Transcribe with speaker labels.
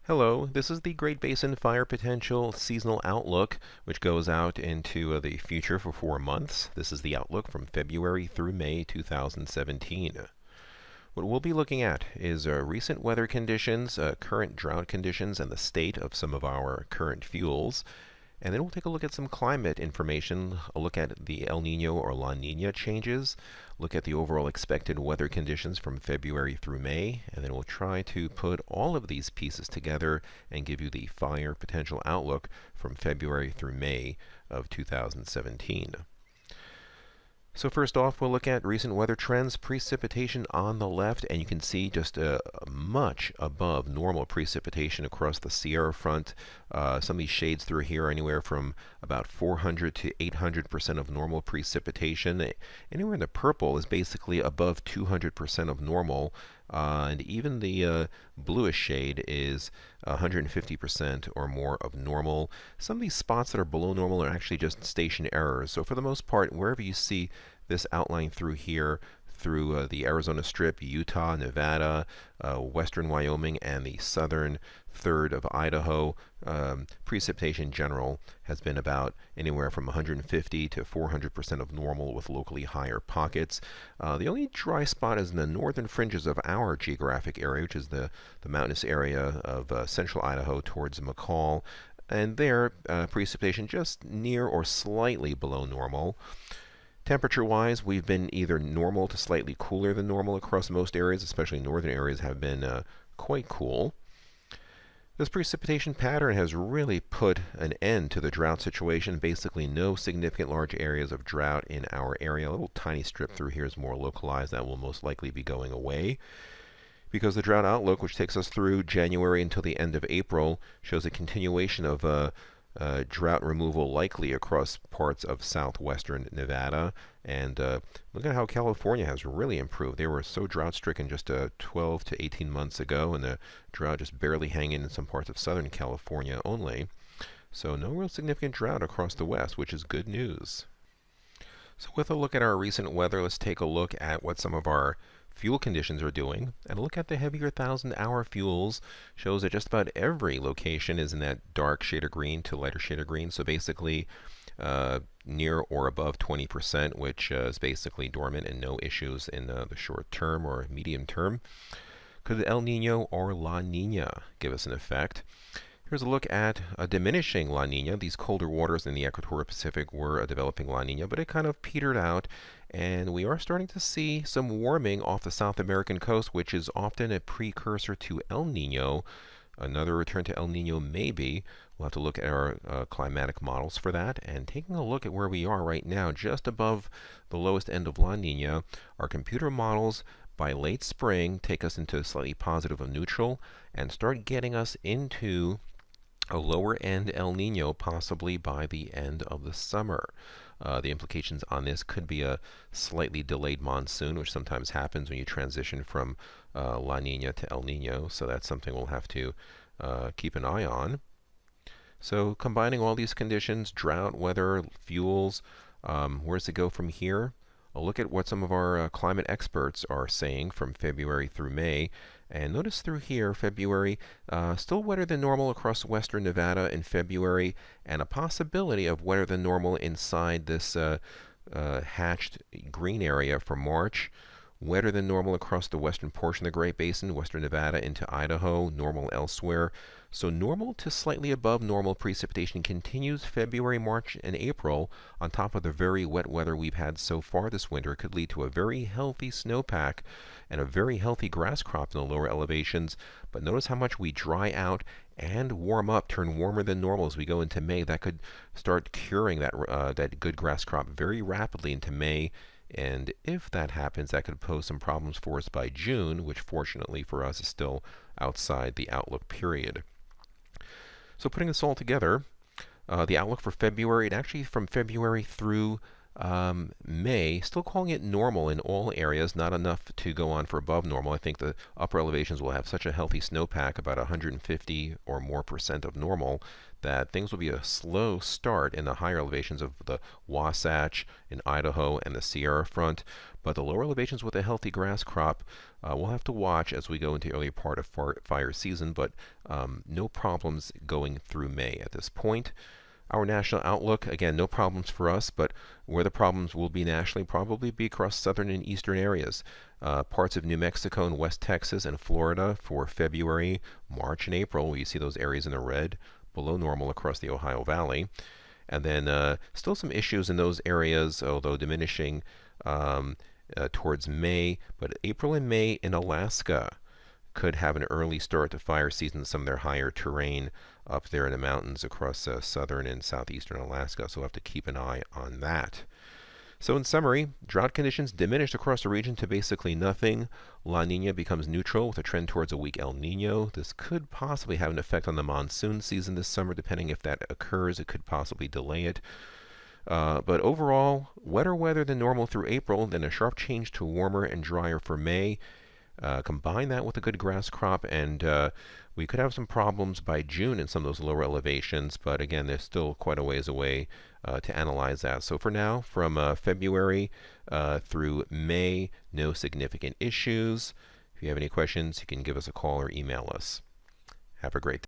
Speaker 1: Hello, this is the Great Basin Fire Potential Seasonal Outlook, which goes out into the future for 4 months. This is the outlook from February through May 2017. What we'll be looking at is recent weather conditions, current drought conditions, and the state of some of our current fuels. And then we'll take a look at some climate information, a look at the El Nino or La Nina changes, look at the overall expected weather conditions from February through May, and then we'll try to put all of these pieces together and give you the fire potential outlook from February through May of 2017. So first off, we'll look at recent weather trends. Precipitation on the left, and you can see just much above normal precipitation across the Sierra front. Some of these shades through here are anywhere from about 400 to 800% of normal precipitation. Anywhere in the purple is basically above 200% of normal. And even the bluish shade is 150% or more of normal. Some of these spots that are below normal are actually just station errors. So for the most part, wherever you see this outline through here, through the Arizona Strip, Utah, Nevada, western Wyoming, and the southern third of Idaho, precipitation in general has been about anywhere from 150 to 400% of normal with locally higher pockets. The only dry spot is in the northern fringes of our geographic area, which is the mountainous area of central Idaho towards McCall. And there, precipitation just near or slightly below normal. Temperature-wise, we've been either normal to slightly cooler than normal across most areas, especially northern areas have been quite cool. This precipitation pattern has really put an end to the drought situation. Basically, no significant large areas of drought in our area. A little tiny strip through here is more localized. That will most likely be going away, because the drought outlook, which takes us through January until the end of April, shows a continuation of drought removal likely across parts of southwestern Nevada. And look at how California has really improved. They were so drought-stricken just 12 to 18 months ago, and the drought just barely hanging in some parts of southern California only. So no real significant drought across the west, which is good news. So with a look at our recent weather, let's take a look at what some of our fuel conditions are doing. And a look at the heavier 1,000-hour fuels shows that just about every location is in that dark shade of green to lighter shade of green. So basically near or above 20%, which is basically dormant and no issues in the short term or medium term. Could El Nino or La Nina give us an effect? Here's a look at a diminishing La Nina. These colder waters in the equatorial Pacific were a developing La Nina, but it kind of petered out, and we are starting to see some warming off the South American coast, which is often a precursor to El Nino. Another return to El Nino maybe. We'll have to look at our climatic models for that. And taking a look at where we are right now, just above the lowest end of La Nina, our computer models by late spring take us into slightly positive or neutral and start getting us into a lower end El Nino possibly by the end of the summer. The implications on this could be a slightly delayed monsoon, which sometimes happens when you transition from La Nina to El Nino, so that's something we'll have to keep an eye on. So combining all these conditions, drought, weather, fuels, where does it go from here? I'll look at what some of our climate experts are saying from February through May. And notice through here, February, still wetter than normal across western Nevada in February, and a possibility of wetter than normal inside this hatched green area for March. Wetter than normal across the western portion of the Great Basin, western Nevada into Idaho, normal elsewhere. So normal to slightly above normal precipitation continues February, March, and April. On top of the very wet weather we've had so far this winter, could lead to a very healthy snowpack and a very healthy grass crop in the lower elevations. But notice how much we dry out and warm up, turn warmer than normal as we go into May. That could start curing that good grass crop very rapidly into May. And if that happens, that could pose some problems for us by June, which fortunately for us is still outside the outlook period. So putting this all together, the outlook for February, and actually from February through May, still calling it normal in all areas, not enough to go on for above normal. I think the upper elevations will have such a healthy snowpack, about 150 or more percent of normal, that things will be a slow start in the higher elevations of the Wasatch in Idaho and the Sierra front. But the lower elevations with a healthy grass crop, we'll have to watch as we go into the early part of fire season, but no problems going through May at this point. Our national outlook, again, no problems for us, but where the problems will be nationally probably be across southern and eastern areas. Parts of New Mexico and West Texas and Florida for February, March, and April. You see those areas in the red, below normal across the Ohio Valley. And then still some issues in those areas, although diminishing towards May. But April and May in Alaska could have an early start to fire season in some of their higher terrain up there in the mountains across southern and southeastern Alaska. So we'll have to keep an eye on that. So in summary, drought conditions diminished across the region to basically nothing. La Nina becomes neutral with a trend towards a weak El Nino. This could possibly have an effect on the monsoon season this summer. Depending if that occurs, it could possibly delay it. But overall, wetter weather than normal through April, then a sharp change to warmer and drier for May. Combine that with a good grass crop, and we could have some problems by June in some of those lower elevations, but again, there's still quite a ways away to analyze that. So for now, from February through May, no significant issues. If you have any questions, you can give us a call or email us. Have a great day.